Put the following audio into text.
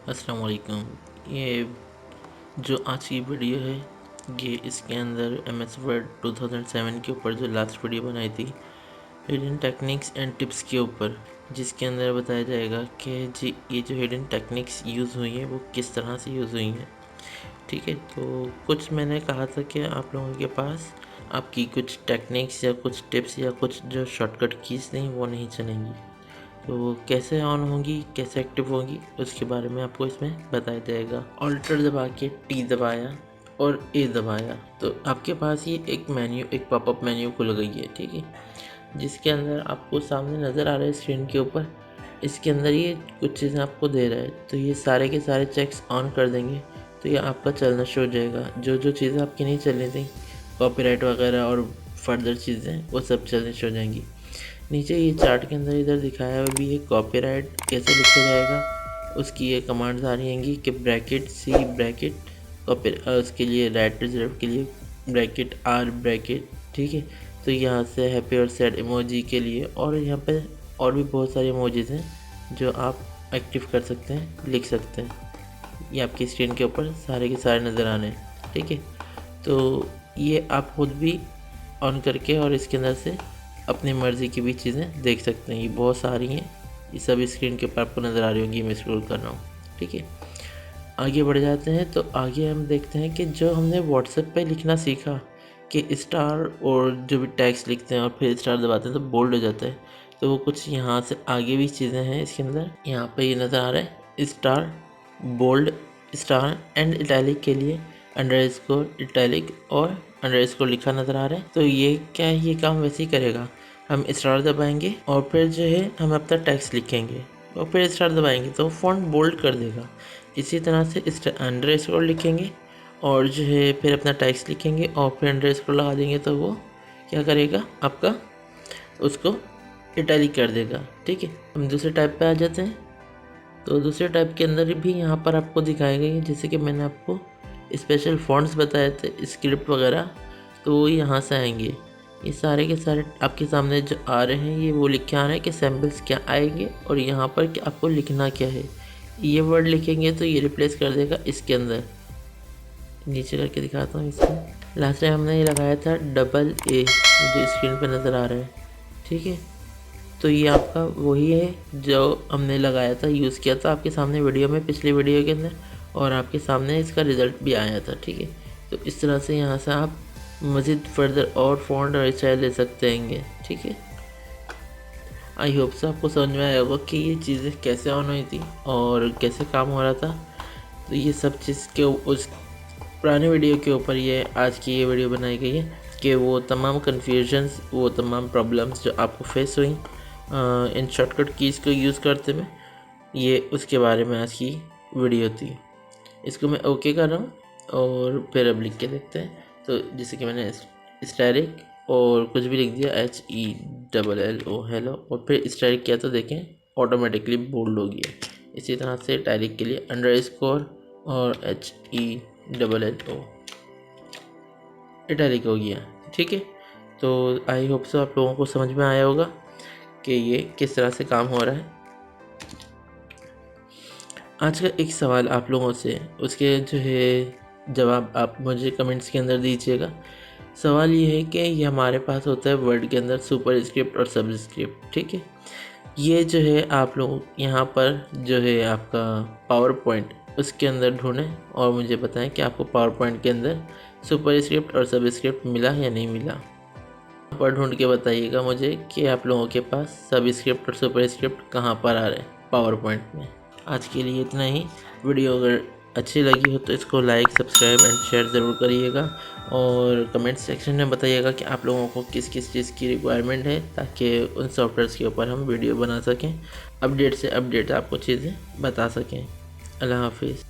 अस्सलाम वालेकुम। ये जो आज की वीडियो है, ये इसके अंदर MS वर्ड 2007 के ऊपर जो लास्ट वीडियो बनाई थी, हिडन टेक्निक्स एंड टिप्स के ऊपर, जिसके अंदर बताया जाएगा कि जी ये जो हिडन टेक्निक्स यूज़ हुई हैं वो किस तरह से यूज़ हुई हैं। ठीक है, तो कुछ मैंने कहा था कि आप लोगों के पास आपकी कुछ टेक्निक्स या कुछ टिप्स या कुछ जो शॉर्टकट कीज़ नहीं वो नहीं चलेंगी। तो वो कैसे ऑन होंगी, कैसे एक्टिव होंगी, उसके बारे में आपको इसमें बताया जाएगा। ऑल्टर दबा के टी दबाया और ए दबाया तो आपके पास ये एक पॉपअप मेन्यू खुल गई है। ठीक है, जिसके अंदर आपको सामने नज़र आ रहा है स्क्रीन के ऊपर, इसके अंदर ये कुछ चीज़ें आपको दे रहा है। तो ये सारे के सारे चेक्स ऑन कर देंगे तो ये आपका चलना शुरू हो जाएगा। जो जो चीज़ें आपकी नहीं चलनी थी, कॉपीराइट वगैरह और फर्दर चीज़ें, वो सब चलने शुरू हो जाएंगी। नीचे ये चार्ट के अंदर इधर दिखाया हुआ भी है कॉपीराइट कैसे लिखा जाएगा, उसकी ये कमांड्स आ रही हैंगी कि ब्रैकेट सी ब्रैकेट कॉपी, उसके लिए राइट रिजर्व के लिए ब्रैकेट आर ब्रैकेट। ठीक है, तो यहाँ से हैप्पी और सैड इमोजी के लिए, और यहाँ पे और भी बहुत सारे इमोजीज हैं जो आप एक्टिव कर सकते हैं, लिख सकते हैं। ये आपकी स्क्रीन के ऊपर सारे के सारे नज़र आने हैं। ठीक है, तो ये आप खुद भी ऑन करके और इसके अंदर से अपनी मर्ज़ी की भी चीज़ें देख सकते हैं। ये बहुत सारी हैं, ये सब स्क्रीन के ऊपर आपको नज़र आ रही होंगी, मैं स्क्रॉल कर रहा हूँ। ठीक है, आगे बढ़ जाते हैं। तो आगे हम देखते हैं कि जो हमने व्हाट्सएप पे लिखना सीखा कि स्टार और जो भी टैग्स लिखते हैं और फिर स्टार दबाते हैं तो बोल्ड हो जाता है, तो वो कुछ यहाँ से आगे भी चीज़ें हैं इसके अंदर। यहाँ पे ये नज़र आ रहा है star, bold, star and italic के लिए अंडरस्कोर, इटैलिक और अंडरस्कोर लिखा नज़र आ रहा है। तो ये क्या है, ये काम वैसे ही करेगा। हम स्टार दबाएंगे और फिर जो है हम अपना टेक्स्ट लिखेंगे और फिर स्टार दबाएंगे तो फ़ॉन्ट बोल्ड कर देगा। इसी तरह से अंडरस्कोर लिखेंगे और जो है फिर अपना टेक्स्ट लिखेंगे और फिर अंडरस्कोर लगा देंगे तो वो क्या करेगा, आपका उसको इटैलिक कर देगा। ठीक है, हम दूसरे टाइप पे आ जाते हैं। तो दूसरे टाइप के अंदर भी यहाँ पर आपको दिखाए गए हैं, जैसे कि मैंने आपको स्पेशल फ़ॉन्ट्स बताए थे, स्क्रिप्ट वगैरह, तो वो यहाँ से आएंगे। ये सारे के सारे आपके सामने जो आ रहे हैं, ये वो लिख के आ रहे हैं कि सैम्पल्स क्या आएंगे और यहाँ पर कि आपको लिखना क्या है। ये वर्ड लिखेंगे तो ये रिप्लेस कर देगा इसके अंदर। नीचे करके दिखाता हूँ इसमें। लास्ट टाइम हमने ये लगाया था डबल ए, जो स्क्रीन पर नज़र आ रहा है। ठीक है, तो ये आपका वही है जो हमने लगाया था, यूज़ किया था आपके सामने वीडियो में, पिछली वीडियो के अंदर, और आपके सामने इसका रिज़ल्ट भी आया था। ठीक है, तो इस तरह से यहाँ से आप मज़ीद फर्दर और फ़ॉन्ट और स्टाइल ले सकते हैं। ठीक है, आई होप से आपको समझ में आया होगा कि ये चीज़ें कैसे ऑन हुई थी और कैसे काम हो रहा था। तो ये सब चीज़ के उस पुराने वीडियो के ऊपर ये आज की ये वीडियो बनाई गई है कि वो तमाम कन्फ्यूजन्स, वो तमाम प्रॉब्लम्स जो आपको फेस हुई इन शॉर्टकट कीज़ को यूज़ करते में, ये उसके बारे में आज की वीडियो थी। इसको मैं ओके कर रहा हूँ और फिर अब लिख के देखते हैं। तो जैसे कि मैंने स्टैरिक और कुछ भी लिख दिया, HELLO हेलो, और फिर स्टैरिक किया तो देखें ऑटोमेटिकली बोल्ड हो गया। इसी तरह से टैरिक के लिए अंडरस्कोर और HELLO इटैलिक हो गया। ठीक है, तो आई होप सो आप लोगों को समझ में आया होगा कि ये किस तरह से काम हो रहा है। आज का एक सवाल आप लोगों से, उसके जो है जवाब आप मुझे कमेंट्स के अंदर दीजिएगा। सवाल ये है कि ये हमारे पास होता है वर्ड के अंदर सुपर स्क्रिप्ट और सब स्क्रिप्ट। ठीक है, ये जो है आप लोग यहाँ पर जो है आपका पावर पॉइंट, उसके अंदर ढूंढें और मुझे बताएं कि आपको पावर पॉइंट के अंदर सुपर स्क्रिप्ट और सब स्क्रिप्ट मिला या नहीं मिला। यहाँ पर ढूंढ के बताइएगा मुझे कि आप लोगों के पास सब स्क्रिप्ट और सुपर स्क्रिप्ट कहाँ पर आ रहे हैं पावर पॉइंट में। आज के लिए इतना ही। वीडियो अगर अच्छी लगी हो तो इसको लाइक, सब्सक्राइब एंड शेयर ज़रूर करिएगा और कमेंट सेक्शन में बताइएगा कि आप लोगों को किस किस चीज़ की रिक्वायरमेंट है, ताकि उन सॉफ्टवेयर्स के ऊपर हम वीडियो बना सकें, अपडेट से अपडेट आपको चीज़ें बता सकें। अल्लाह हाफिज़।